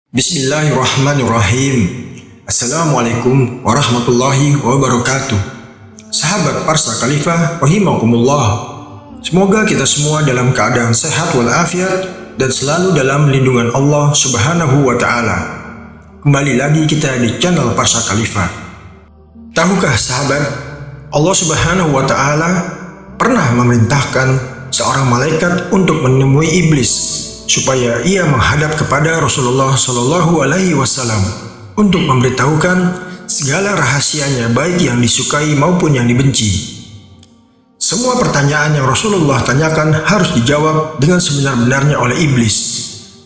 Bismillahirrahmanirrahim. Assalamualaikum warahmatullahi wabarakatuh. Sahabat Parsa Khalifah rahimakumullah. Semoga kita semua dalam keadaan sehat walafiat dan selalu dalam lindungan Allah Subhanahu wa taala. Kembali lagi kita di channel Parsa Khalifah. Tahukah sahabat, Allah Subhanahu wa taala pernah memerintahkan seorang malaikat untuk menemui iblis supaya ia menghadap kepada Rasulullah Shallallahu Alaihi Wasallam untuk memberitahukan segala rahasianya, baik yang disukai maupun yang dibenci. Semua pertanyaan yang Rasulullah tanyakan harus dijawab dengan sebenar-benarnya oleh iblis.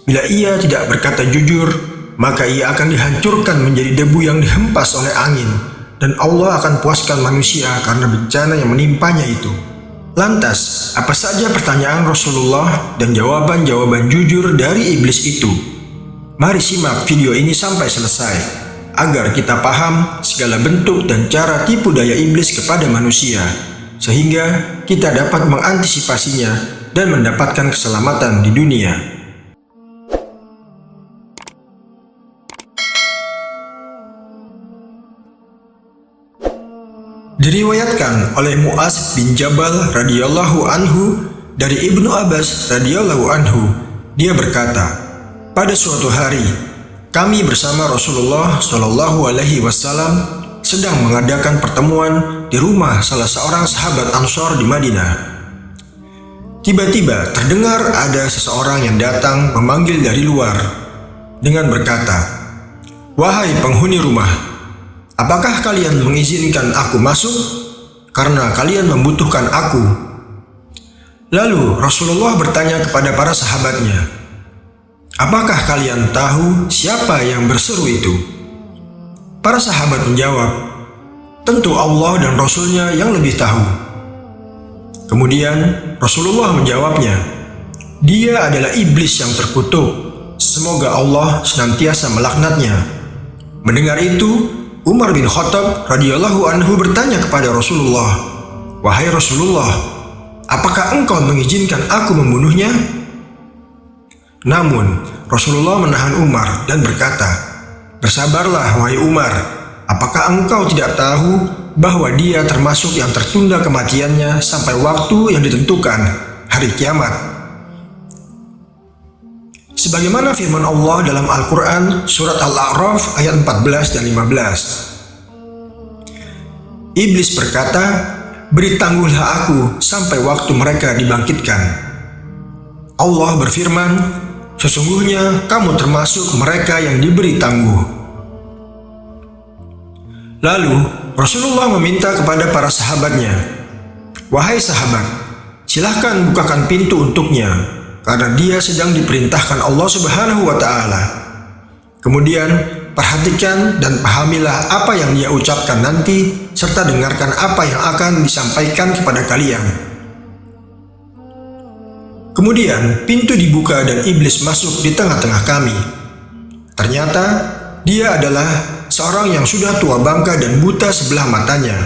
Bila ia tidak berkata jujur, maka ia akan dihancurkan menjadi debu yang dihempas oleh angin, dan Allah akan puaskan manusia karena bencana yang menimpanya itu. Lantas, apa saja pertanyaan Rasulullah dan jawaban-jawaban jujur dari iblis itu? Mari simak video ini sampai selesai, agar kita paham segala bentuk dan cara tipu daya iblis kepada manusia, sehingga kita dapat mengantisipasinya dan mendapatkan keselamatan di dunia. Diriwayatkan oleh Mu'az bin Jabal radhiyallahu anhu dari Ibnu Abbas radhiyallahu anhu, dia berkata, pada suatu hari kami bersama Rasulullah Shallallahu Alaihi Wasallam sedang mengadakan pertemuan di rumah salah seorang sahabat Ansor di Madinah. Tiba-tiba terdengar ada seseorang yang datang memanggil dari luar dengan berkata, "Wahai penghuni rumah, apakah kalian mengizinkan aku masuk karena kalian membutuhkan aku?" Lalu Rasulullah bertanya kepada para sahabatnya, "Apakah kalian tahu siapa yang berseru itu?" Para sahabat menjawab, "Tentu Allah dan Rasulnya yang lebih tahu." Kemudian Rasulullah menjawabnya, "Dia adalah iblis yang terkutuk. Semoga Allah senantiasa melaknatnya." Mendengar itu, Umar bin Khattab radhiyallahu anhu bertanya kepada Rasulullah, "Wahai Rasulullah, apakah engkau mengizinkan aku membunuhnya?" Namun Rasulullah menahan Umar dan berkata, "Bersabarlah wahai Umar, apakah engkau tidak tahu bahwa dia termasuk yang tertunda kematiannya sampai waktu yang ditentukan, hari kiamat?" Sebagaimana firman Allah dalam Al-Quran surat Al-A'raf ayat 14 dan 15. Iblis berkata, "Beri tangguhlah aku sampai waktu mereka dibangkitkan." Allah berfirman, "Sesungguhnya kamu termasuk mereka yang diberi tangguh." Lalu Rasulullah meminta kepada para sahabatnya, "Wahai sahabat, silahkan bukakan pintu untuknya, karena dia sedang diperintahkan Allah Subhanahu wa taala. Kemudian perhatikan dan pahamilah apa yang dia ucapkan nanti, serta dengarkan apa yang akan disampaikan kepada kalian." Kemudian pintu dibuka dan iblis masuk di tengah-tengah kami. Ternyata dia adalah seorang yang sudah tua bangka dan buta sebelah matanya.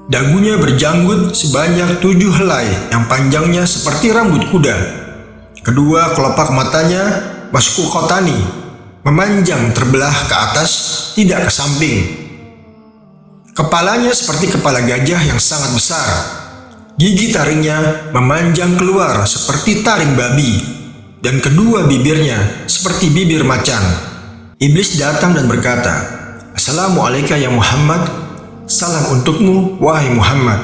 Dagunya berjanggut sebanyak 7 helai yang panjangnya seperti rambut kuda. Kedua kelopak matanya maskukhotani, memanjang terbelah ke atas, tidak ke samping. Kepalanya seperti kepala gajah yang sangat besar. Gigi taringnya memanjang keluar seperti taring babi, dan kedua bibirnya seperti bibir macan. Iblis datang dan berkata, "Assalamualaikum ya Muhammad." "Salam untukmu wahai Muhammad."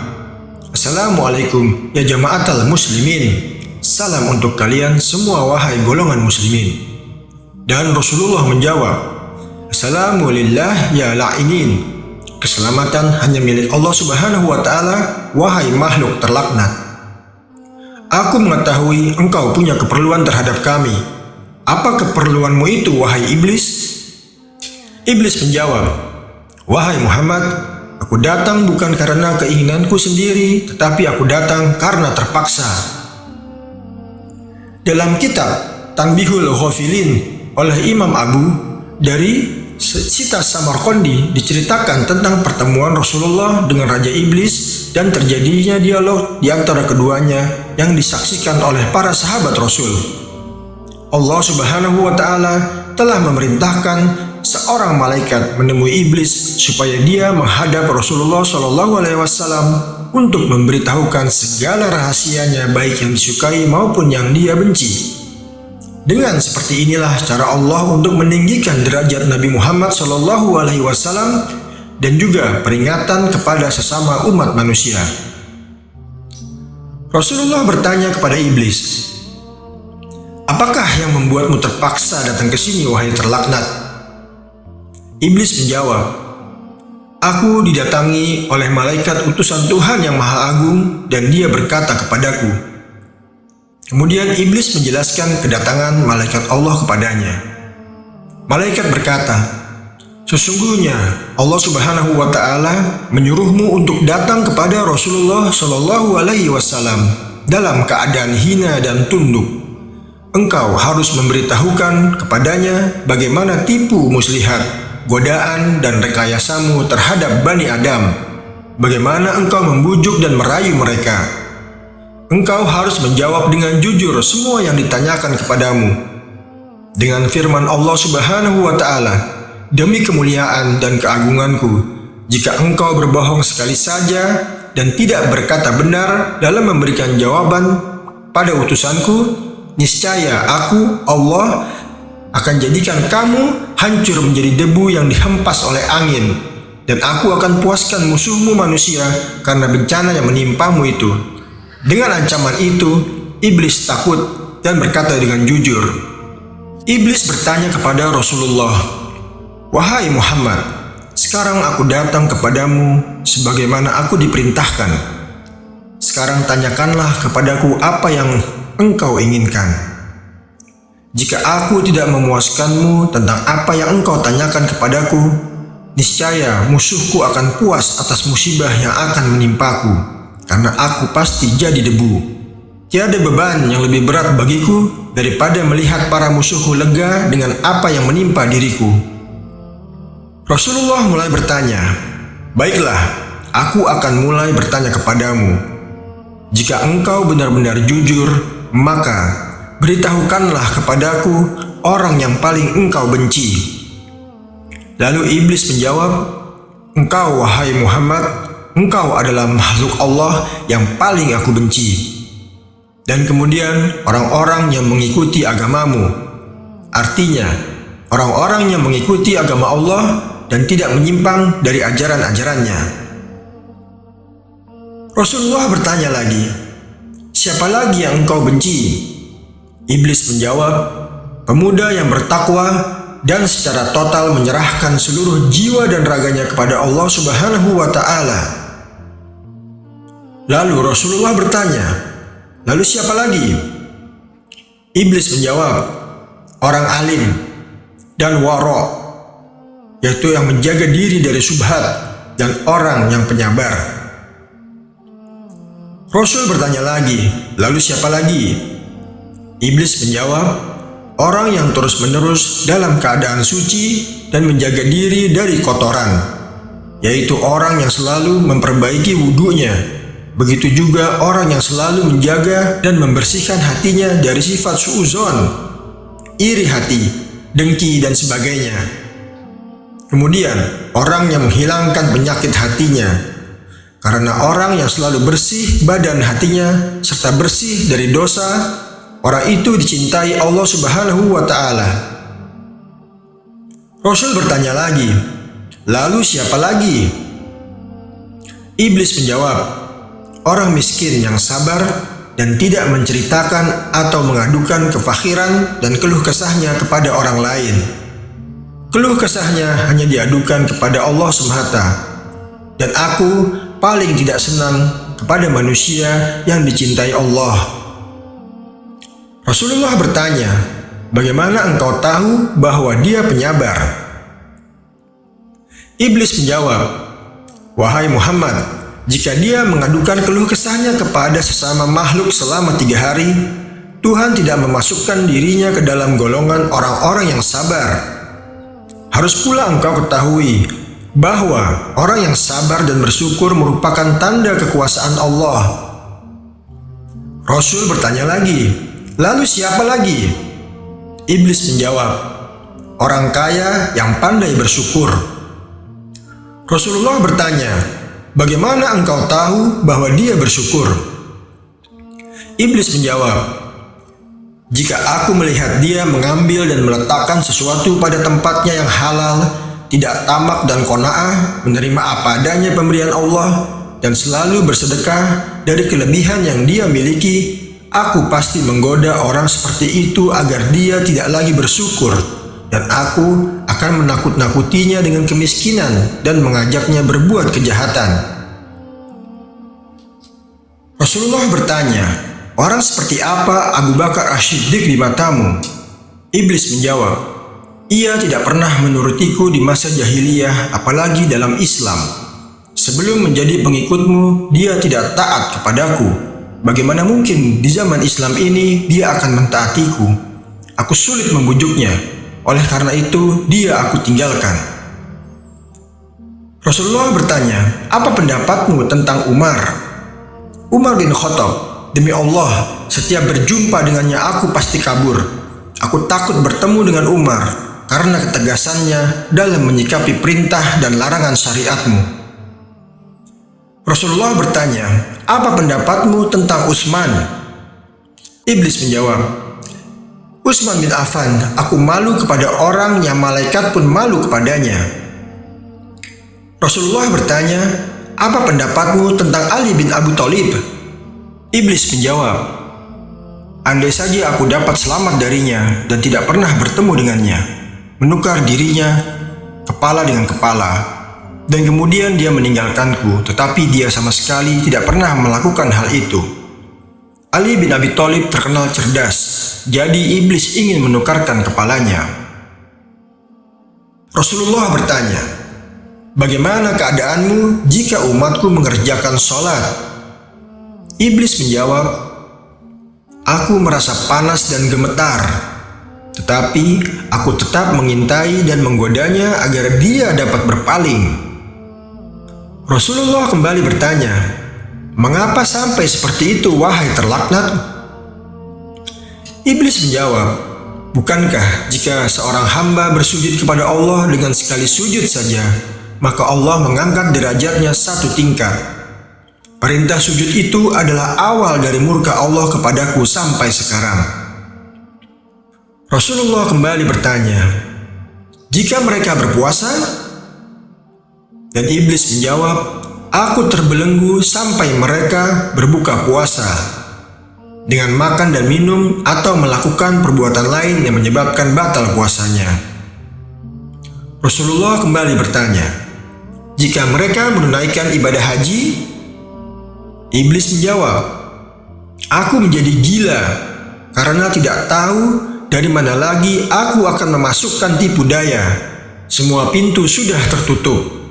"Assalamualaikum ya jama'atal muslimin." "Salam untuk kalian semua wahai golongan muslimin." Dan Rasulullah menjawab, "Assalamualillah ya la'inin." "Keselamatan hanya milik Allah Subhanahu wa taala, wahai makhluk terlaknat. Aku mengetahui engkau punya keperluan terhadap kami. Apa keperluanmu itu wahai iblis?" Iblis menjawab, "Wahai Muhammad, aku datang bukan karena keinginanku sendiri, tetapi aku datang karena terpaksa." Dalam kitab Tanbihul Ghafilin oleh Imam Abu dari Sita Samarqandi diceritakan tentang pertemuan Rasulullah dengan Raja Iblis dan terjadinya dialog di antara keduanya yang disaksikan oleh para sahabat Rasul. Allah Subhanahu wa taala telah memerintahkan seorang malaikat menemui iblis supaya dia menghadap Rasulullah SAW untuk memberitahukan segala rahasianya, baik yang disukai maupun yang dia benci. Dengan seperti inilah cara Allah untuk meninggikan derajat Nabi Muhammad SAW dan juga peringatan kepada sesama umat manusia. Rasulullah bertanya kepada iblis, "Apakah yang membuatmu terpaksa datang ke sini, wahai terlaknat?" Iblis menjawab, "Aku didatangi oleh malaikat utusan Tuhan yang Maha Agung dan dia berkata kepadaku." Kemudian iblis menjelaskan kedatangan malaikat Allah kepadanya. Malaikat berkata, "Sesungguhnya Allah Subhanahu wa Ta'ala menyuruhmu untuk datang kepada Rasulullah SAW dalam keadaan hina dan tunduk. Engkau harus memberitahukan kepadanya bagaimana tipu muslihat, godaan dan rekayasamu terhadap Bani Adam, bagaimana engkau membujuk dan merayu mereka. Engkau harus menjawab dengan jujur semua yang ditanyakan kepadamu. Dengan firman Allah Subhanahu wa Ta'ala, demi kemuliaan dan keagunganku, jika engkau berbohong sekali saja dan tidak berkata benar dalam memberikan jawaban pada utusanku, niscaya aku, Allah, akan jadikan kamu hancur menjadi debu yang dihempas oleh angin, dan aku akan puaskan musuhmu manusia karena bencana yang menimpamu itu." Dengan ancaman itu, iblis takut dan berkata dengan jujur. Iblis bertanya kepada Rasulullah, "Wahai Muhammad, sekarang aku datang kepadamu sebagaimana aku diperintahkan. Sekarang tanyakanlah kepadaku apa yang engkau inginkan. Jika aku tidak memuaskanmu tentang apa yang engkau tanyakan kepadaku, niscaya musuhku akan puas atas musibah yang akan menimpaku, karena aku pasti jadi debu. Tiada beban yang lebih berat bagiku daripada melihat para musuhku lega dengan apa yang menimpa diriku." Rasulullah mulai bertanya, "Baiklah, aku akan mulai bertanya kepadamu. Jika engkau benar-benar jujur, maka beritahukanlah kepadaku orang yang paling engkau benci." Lalu iblis menjawab, "Engkau, wahai Muhammad, engkau adalah makhluk Allah yang paling aku benci. Dan kemudian orang-orang yang mengikuti agamamu." Artinya, orang-orang yang mengikuti agama Allah dan tidak menyimpang dari ajaran-ajarannya. Rasulullah bertanya lagi, "Siapa lagi yang engkau benci?" Iblis menjawab, "Pemuda yang bertakwa dan secara total menyerahkan seluruh jiwa dan raganya kepada Allah Subhanahu wa Ta'ala." Lalu Rasulullah bertanya, "Lalu siapa lagi?" Iblis menjawab, "Orang alim dan wara', yaitu yang menjaga diri dari syubhat, dan orang yang penyabar." Rasul bertanya lagi, "Lalu siapa lagi?" Iblis menjawab, "Orang yang terus-menerus dalam keadaan suci dan menjaga diri dari kotoran, yaitu orang yang selalu memperbaiki wudunya. Begitu juga orang yang selalu menjaga dan membersihkan hatinya dari sifat su'uzon, iri hati, dengki, dan sebagainya. Kemudian orang yang menghilangkan penyakit hatinya, karena orang yang selalu bersih badan hatinya serta bersih dari dosa, orang itu dicintai Allah Subhanahu wa Ta'ala." Rasul bertanya lagi, "Lalu siapa lagi?" Iblis menjawab, "Orang miskin yang sabar dan tidak menceritakan atau mengadukan kefakhiran dan keluh kesahnya kepada orang lain. Keluh kesahnya hanya diadukan kepada Allah semata, dan aku paling tidak senang kepada manusia yang dicintai Allah." Rasulullah bertanya, "Bagaimana engkau tahu bahwa dia penyabar?" Iblis menjawab, "Wahai Muhammad, jika dia mengadukan keluh kesahnya kepada sesama makhluk selama 3 hari, Tuhan tidak memasukkan dirinya ke dalam golongan orang-orang yang sabar. Harus pula engkau ketahui bahwa orang yang sabar dan bersyukur merupakan tanda kekuasaan Allah." Rasul bertanya lagi, "Lalu siapa lagi?" Iblis menjawab, orang kaya yang pandai bersyukur. Rasulullah bertanya, bagaimana engkau tahu bahwa dia bersyukur? Iblis menjawab, jika aku melihat dia mengambil dan meletakkan sesuatu pada tempatnya yang halal, tidak tamak dan qanaah, menerima apa adanya pemberian Allah, dan selalu bersedekah dari kelebihan yang dia miliki, aku pasti menggoda orang seperti itu agar dia tidak lagi bersyukur, dan aku akan menakut-nakutinya dengan kemiskinan dan mengajaknya berbuat kejahatan. Rasulullah bertanya, orang seperti apa Abu Bakar As-Siddiq di matamu? Iblis menjawab, ia tidak pernah menurutiku di masa jahiliyah, apalagi dalam Islam. Sebelum menjadi pengikutmu, dia tidak taat kepadaku. Bagaimana mungkin di zaman Islam ini dia akan mentaatiku? Aku sulit membujuknya, oleh karena itu dia aku tinggalkan. Rasulullah bertanya, apa pendapatmu tentang Umar? Umar bin Khattab, demi Allah, setiap berjumpa dengannya aku pasti kabur. Aku takut bertemu dengan Umar karena ketegasannya dalam menyikapi perintah dan larangan syariatmu. Rasulullah bertanya, apa pendapatmu tentang Utsman? Iblis menjawab, Utsman bin Affan, aku malu kepada orang yang malaikat pun malu kepadanya. Rasulullah bertanya, apa pendapatmu tentang Ali bin Abi Thalib? Iblis menjawab, andai saja aku dapat selamat darinya dan tidak pernah bertemu dengannya, menukar dirinya kepala dengan kepala, dan kemudian dia meninggalkanku, tetapi dia sama sekali tidak pernah melakukan hal itu. Ali bin Abi Thalib terkenal cerdas, jadi iblis ingin menukarkan kepalanya. Rasulullah bertanya, bagaimana keadaanmu jika umatku mengerjakan sholat? Iblis menjawab, aku merasa panas dan gemetar, tetapi aku tetap mengintai dan menggodanya agar dia dapat berpaling. Rasulullah kembali bertanya, mengapa sampai seperti itu wahai terlaknat? Iblis menjawab, bukankah jika seorang hamba bersujud kepada Allah dengan sekali sujud saja, maka Allah mengangkat derajatnya satu tingkat. Perintah sujud itu adalah awal dari murka Allah kepadaku sampai sekarang. Rasulullah kembali bertanya, jika mereka berpuasa? Dan iblis menjawab, aku terbelenggu sampai mereka berbuka puasa dengan makan dan minum atau melakukan perbuatan lain yang menyebabkan batal puasanya. Rasulullah kembali bertanya, jika mereka menunaikan ibadah haji? Iblis menjawab, aku menjadi gila karena tidak tahu dari mana lagi aku akan memasukkan tipu daya. Semua pintu sudah tertutup.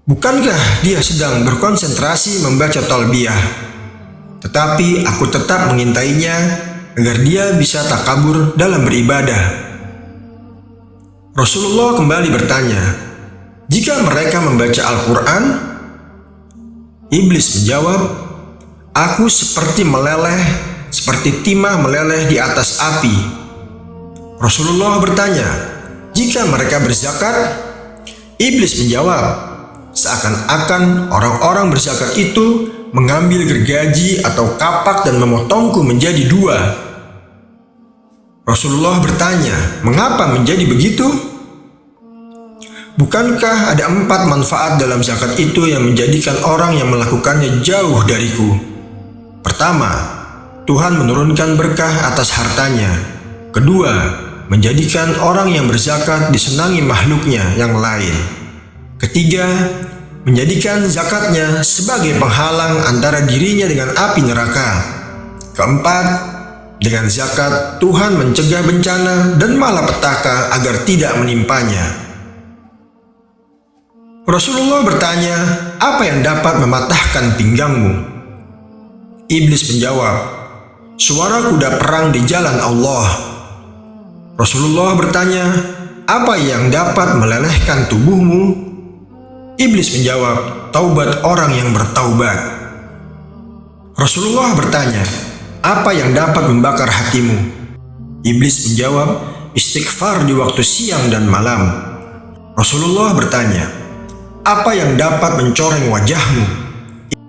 Bukankah dia sedang berkonsentrasi membaca talbiyah? Tetapi aku tetap mengintainya agar dia bisa takabur dalam beribadah. Rasulullah kembali bertanya, jika mereka membaca Al-Quran? Iblis menjawab, aku seperti meleleh, seperti timah meleleh di atas api. Rasulullah bertanya, jika mereka berzakat? Iblis menjawab, seakan-akan orang-orang berzakat itu mengambil gergaji atau kapak dan memotongku menjadi dua. Rasulullah bertanya, mengapa menjadi begitu? Bukankah ada 4 manfaat dalam zakat itu yang menjadikan orang yang melakukannya jauh dariku? Pertama, Tuhan menurunkan berkah atas hartanya. Kedua, menjadikan orang yang berzakat disenangi makhluknya yang lain. Ketiga, menjadikan zakatnya sebagai penghalang antara dirinya dengan api neraka. Keempat, dengan zakat Tuhan mencegah bencana dan malapetaka agar tidak menimpanya. Rasulullah bertanya, apa yang dapat mematahkan pinggangmu? Iblis menjawab, suara kuda perang di jalan Allah. Rasulullah bertanya, apa yang dapat melelehkan tubuhmu? Iblis menjawab, taubat orang yang bertaubat. Rasulullah bertanya, apa yang dapat membakar hatimu? Iblis menjawab, istighfar di waktu siang dan malam. Rasulullah bertanya, apa yang dapat mencoreng wajahmu?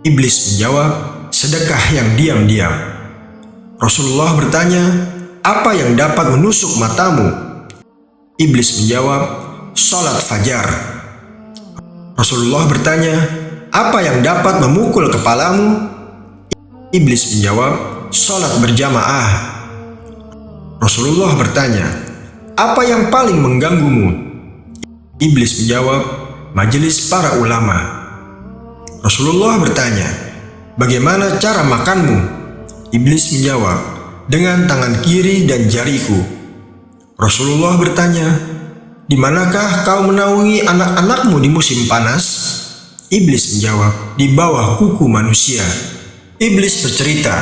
Iblis menjawab, sedekah yang diam-diam. Rasulullah bertanya, apa yang dapat menusuk matamu? Iblis menjawab, salat fajar. Rasulullah bertanya, apa yang dapat memukul kepalamu? Iblis menjawab, salat berjamaah. Rasulullah bertanya, apa yang paling mengganggumu? Iblis menjawab, majelis para ulama. Rasulullah bertanya, bagaimana cara makanmu? Iblis menjawab, dengan tangan kiri dan jariku. Rasulullah bertanya, di manakah kau menaungi anak-anakmu di musim panas? Iblis menjawab, di bawah kuku manusia. Iblis bercerita,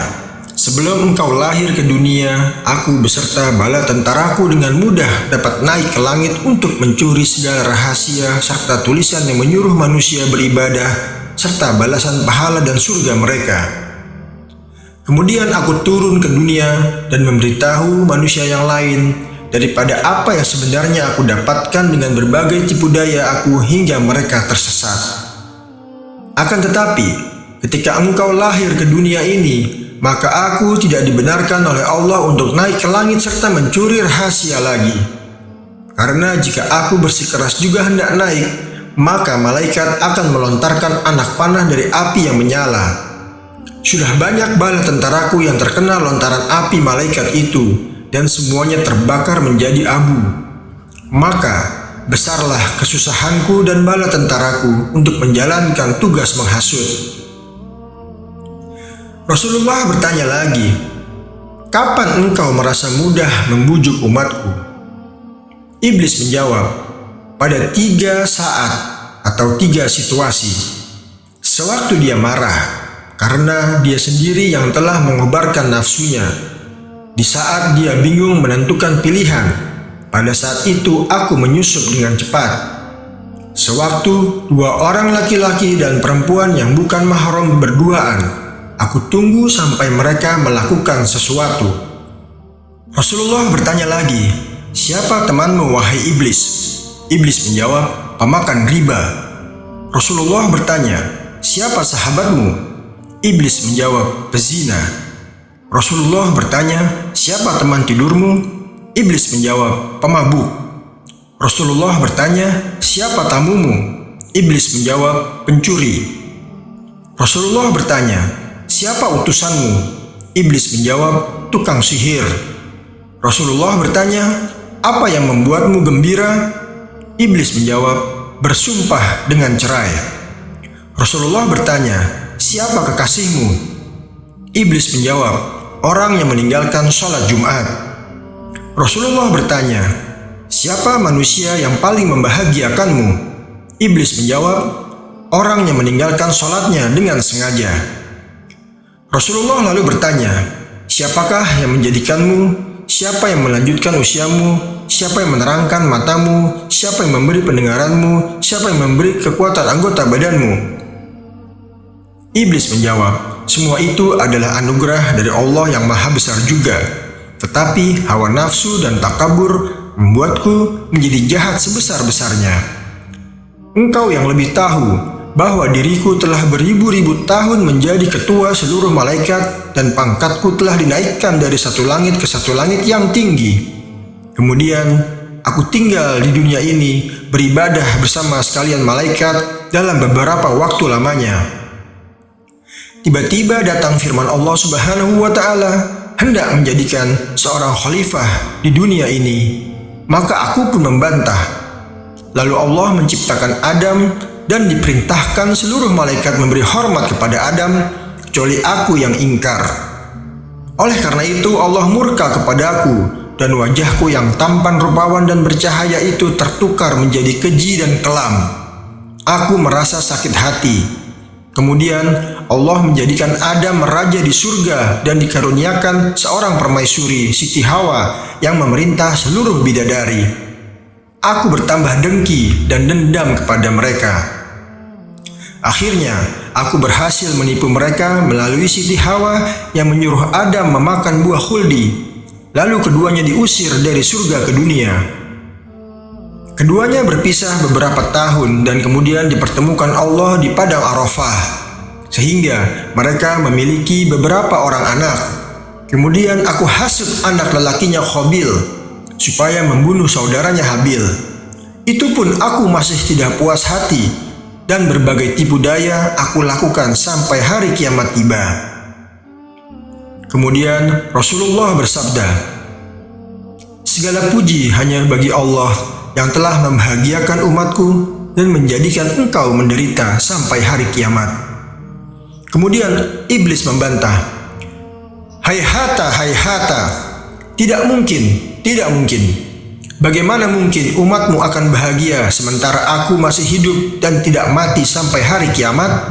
sebelum engkau lahir ke dunia, aku beserta bala tentaraku dengan mudah dapat naik ke langit untuk mencuri segala rahasia serta tulisan yang menyuruh manusia beribadah serta balasan pahala dan surga mereka. Kemudian aku turun ke dunia dan memberitahu manusia yang lain daripada apa yang sebenarnya aku dapatkan dengan berbagai tipu daya aku hingga mereka tersesat. Akan tetapi, ketika engkau lahir ke dunia ini, maka aku tidak dibenarkan oleh Allah untuk naik ke langit serta mencuri rahasia lagi. Karena jika aku bersikeras juga hendak naik, maka malaikat akan melontarkan anak panah dari api yang menyala. Sudah banyak bala tentaraku yang terkena lontaran api malaikat itu, dan semuanya terbakar menjadi abu. Maka besarlah kesusahanku dan bala tentaraku untuk menjalankan tugas menghasut. Rasulullah bertanya lagi, kapan engkau merasa mudah membujuk umatku? Iblis menjawab, pada 3 saat atau 3 situasi. Sewaktu dia marah, karena dia sendiri yang telah mengobarkan nafsunya. Di saat dia bingung menentukan pilihan, pada saat itu aku menyusup dengan cepat. Sewaktu 2 orang laki-laki dan perempuan yang bukan mahram berduaan, aku tunggu sampai mereka melakukan sesuatu. Rasulullah bertanya lagi, siapa temanmu wahai iblis? Iblis menjawab, pemakan riba. Rasulullah bertanya, siapa sahabatmu? Iblis menjawab, pezina. Rasulullah bertanya, siapa teman tidurmu? Iblis menjawab, pemabuk. Rasulullah bertanya, siapa tamumu? Iblis menjawab, pencuri. Rasulullah bertanya, siapa utusanmu? Iblis menjawab, tukang sihir. Rasulullah bertanya, apa yang membuatmu gembira? Iblis menjawab, bersumpah dengan cerai. Rasulullah bertanya, siapa kekasihmu? Iblis menjawab, orang yang meninggalkan sholat Jumat. Rasulullah bertanya, siapa manusia yang paling membahagiakanmu? Iblis menjawab, orang yang meninggalkan sholatnya dengan sengaja. Rasulullah lalu bertanya, siapakah yang menjadikanmu? Siapa yang melanjutkan usiamu? Siapa yang menerangkan matamu? Siapa yang memberi pendengaranmu? Siapa yang memberi kekuatan anggota badanmu? Iblis menjawab, semua itu adalah anugerah dari Allah yang maha besar juga. Tetapi hawa nafsu dan takabur membuatku menjadi jahat sebesar-besarnya. Engkau yang lebih tahu bahwa diriku telah beribu-ribu tahun menjadi ketua seluruh malaikat dan pangkatku telah dinaikkan dari satu langit ke satu langit yang tinggi. Kemudian aku tinggal di dunia ini beribadah bersama sekalian malaikat dalam beberapa waktu lamanya. Tiba-tiba datang firman Allah Subhanahu wa Ta'ala hendak menjadikan seorang khalifah di dunia ini. Maka aku pun membantah. Lalu Allah menciptakan Adam dan diperintahkan seluruh malaikat memberi hormat kepada Adam kecuali aku yang ingkar. Oleh karena itu Allah murka kepadaku dan wajahku yang tampan rupawan dan bercahaya itu tertukar menjadi keji dan kelam. Aku merasa sakit hati. Kemudian Allah menjadikan Adam raja di surga dan dikaruniakan seorang permaisuri Siti Hawa yang memerintah seluruh bidadari. Aku bertambah dengki dan dendam kepada mereka. Akhirnya aku berhasil menipu mereka melalui Siti Hawa yang menyuruh Adam memakan buah khuldi. lalu keduanya diusir dari surga ke dunia. Keduanya berpisah beberapa tahun dan kemudian dipertemukan Allah di padang Arafah, sehingga mereka memiliki beberapa orang anak. Kemudian aku hasut anak lelakinya Qabil supaya membunuh saudaranya Habil. Itu pun aku masih tidak puas hati, dan berbagai tipu daya aku lakukan sampai hari kiamat tiba. Kemudian Rasulullah bersabda, "Segala puji hanya bagi Allah yang telah membahagiakan umatku dan menjadikan engkau menderita sampai hari kiamat." Kemudian iblis membantah, "Hayhata, hayhata, tidak mungkin, tidak mungkin. Bagaimana mungkin umatmu akan bahagia sementara aku masih hidup dan tidak mati sampai hari kiamat?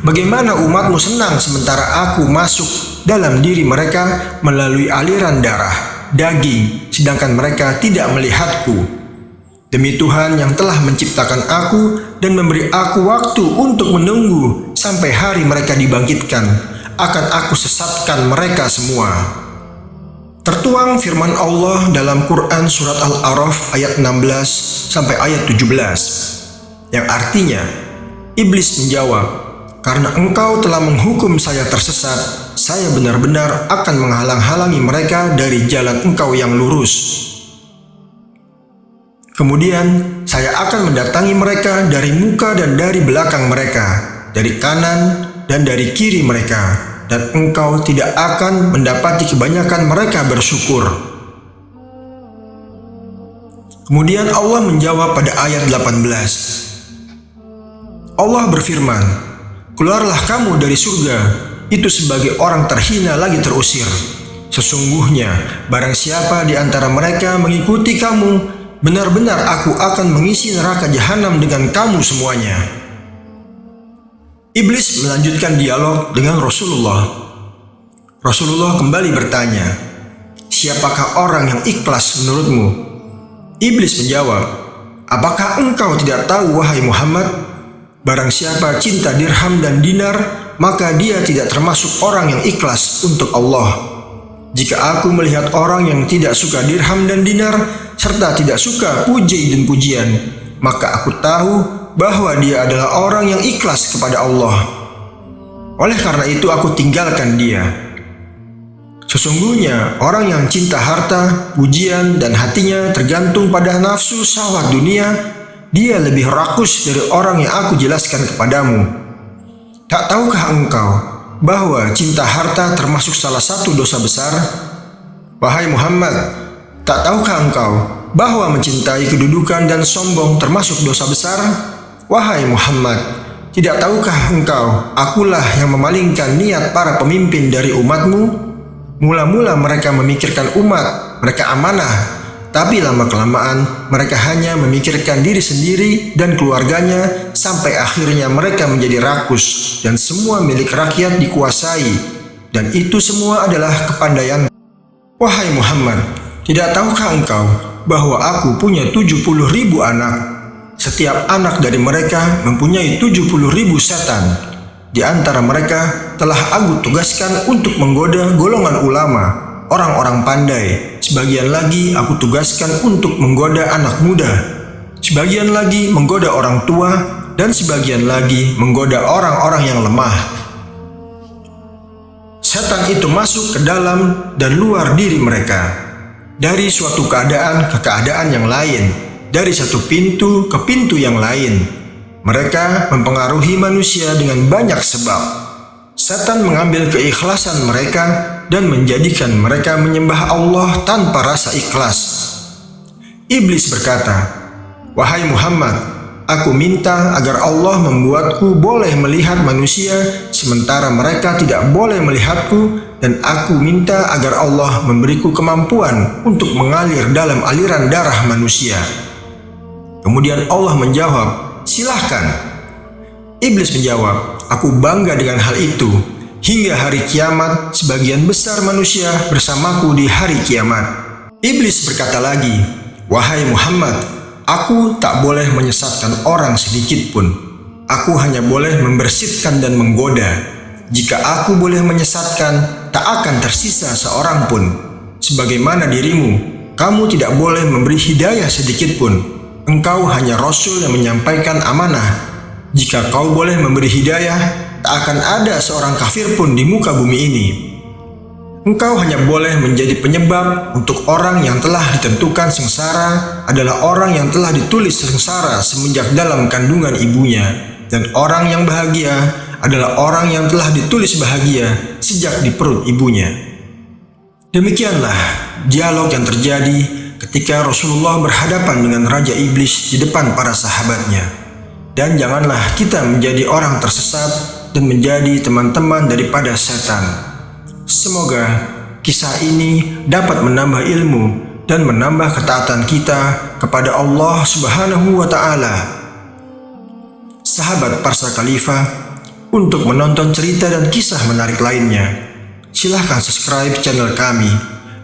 Bagaimana umatmu senang sementara aku masuk dalam diri mereka melalui aliran darah, daging, sedangkan mereka tidak melihatku? Demi Tuhan yang telah menciptakan aku dan memberi aku waktu untuk menunggu sampai hari mereka dibangkitkan, akan aku sesatkan mereka semua." Tertuang firman Allah dalam Quran surat Al-A'raf ayat 16 sampai ayat 17, yang artinya, iblis menjawab, "Karena engkau telah menghukum saya tersesat, saya benar-benar akan menghalang-halangi mereka dari jalan engkau yang lurus. Kemudian saya akan mendatangi mereka dari muka dan dari belakang mereka, dari kanan dan dari kiri mereka, dan engkau tidak akan mendapati kebanyakan mereka bersyukur." Kemudian Allah menjawab pada ayat 18. Allah berfirman, "Keluarlah kamu dari surga, itu sebagai orang terhina lagi terusir. Sesungguhnya barang siapa di antara mereka mengikuti kamu, benar-benar aku akan mengisi neraka jahanam dengan kamu semuanya." Iblis melanjutkan dialog dengan Rasulullah. Rasulullah kembali bertanya, "Siapakah orang yang ikhlas menurutmu?" Iblis menjawab, "Apakah engkau tidak tahu, wahai Muhammad? Barang siapa cinta dirham dan dinar, maka dia tidak termasuk orang yang ikhlas untuk Allah. Jika aku melihat orang yang tidak suka dirham dan dinar, serta tidak suka puji dan pujian, maka aku tahu bahwa dia adalah orang yang ikhlas kepada Allah. Oleh karena itu aku tinggalkan dia. Sesungguhnya orang yang cinta harta, pujian, dan hatinya tergantung pada nafsu syahwat dunia, dia lebih rakus dari orang yang aku jelaskan kepadamu. Tak tahukah engkau bahwa cinta harta termasuk salah satu dosa besar? Wahai Muhammad, tak tahukah engkau bahwa mencintai kedudukan dan sombong termasuk dosa besar? Wahai Muhammad, tidak tahukah engkau, akulah yang memalingkan niat para pemimpin dari umatmu? Mula-mula mereka memikirkan umat, mereka amanah, tapi lama-kelamaan mereka hanya memikirkan diri sendiri dan keluarganya, sampai akhirnya mereka menjadi rakus dan semua milik rakyat dikuasai, dan itu semua adalah kepandaian. Wahai Muhammad, tidak tahukah engkau bahwa aku punya 70.000 anak? Setiap anak dari mereka mempunyai 70.000 setan. Di antara mereka telah aku tugaskan untuk menggoda golongan ulama, orang-orang pandai. Sebagian lagi aku tugaskan untuk menggoda anak muda. Sebagian lagi menggoda orang tua, dan sebagian lagi menggoda orang-orang yang lemah. Setan itu masuk ke dalam dan luar diri mereka, dari suatu keadaan ke keadaan yang lain, dari satu pintu ke pintu yang lain. Mereka mempengaruhi manusia dengan banyak sebab. Setan mengambil keikhlasan mereka dan menjadikan mereka menyembah Allah tanpa rasa ikhlas. Iblis berkata, "Wahai Muhammad, aku minta agar Allah membuatku boleh melihat manusia sementara mereka tidak boleh melihatku, dan aku minta agar Allah memberiku kemampuan untuk mengalir dalam aliran darah manusia." Kemudian Allah menjawab, "Silahkan." Iblis menjawab, "Aku bangga dengan hal itu. Hingga hari kiamat, sebagian besar manusia bersamaku di hari kiamat." Iblis berkata lagi, "Wahai Muhammad, aku tak boleh menyesatkan orang sedikit pun. Aku hanya boleh membersihkan dan menggoda. Jika aku boleh menyesatkan, tak akan tersisa seorang pun." sebagaimana dirimu, kamu tidak boleh memberi hidayah sedikit pun. Engkau hanya Rasul yang menyampaikan amanah. Jika kau boleh memberi hidayah, tak akan ada seorang kafir pun di muka bumi ini. Engkau hanya boleh menjadi penyebab untuk orang yang telah ditentukan sengsara adalah orang yang telah ditulis sengsara semenjak dalam kandungan ibunya, dan orang yang bahagia adalah orang yang telah ditulis bahagia sejak di perut ibunya. Demikianlah dialog yang terjadi ketika Rasulullah berhadapan dengan Raja Iblis di depan para sahabatnya. Dan janganlah kita menjadi orang tersesat dan menjadi teman-teman daripada setan. Semoga kisah ini dapat menambah ilmu dan menambah ketaatan kita kepada Allah Subhanahu wa Ta'ala. Sahabat Parsa Khalifah, untuk menonton cerita dan kisah menarik lainnya, silahkan subscribe channel kami,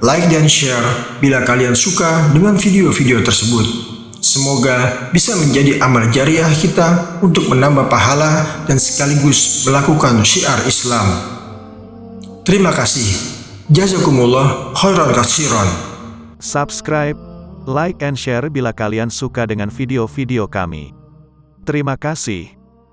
like dan share bila kalian suka dengan video-video tersebut. Semoga bisa menjadi amal jariah kita untuk menambah pahala dan sekaligus melakukan syiar Islam. Terima kasih. Jazakumullah khairan katsiran. Subscribe, like and share bila kalian suka dengan video-video kami. Terima kasih.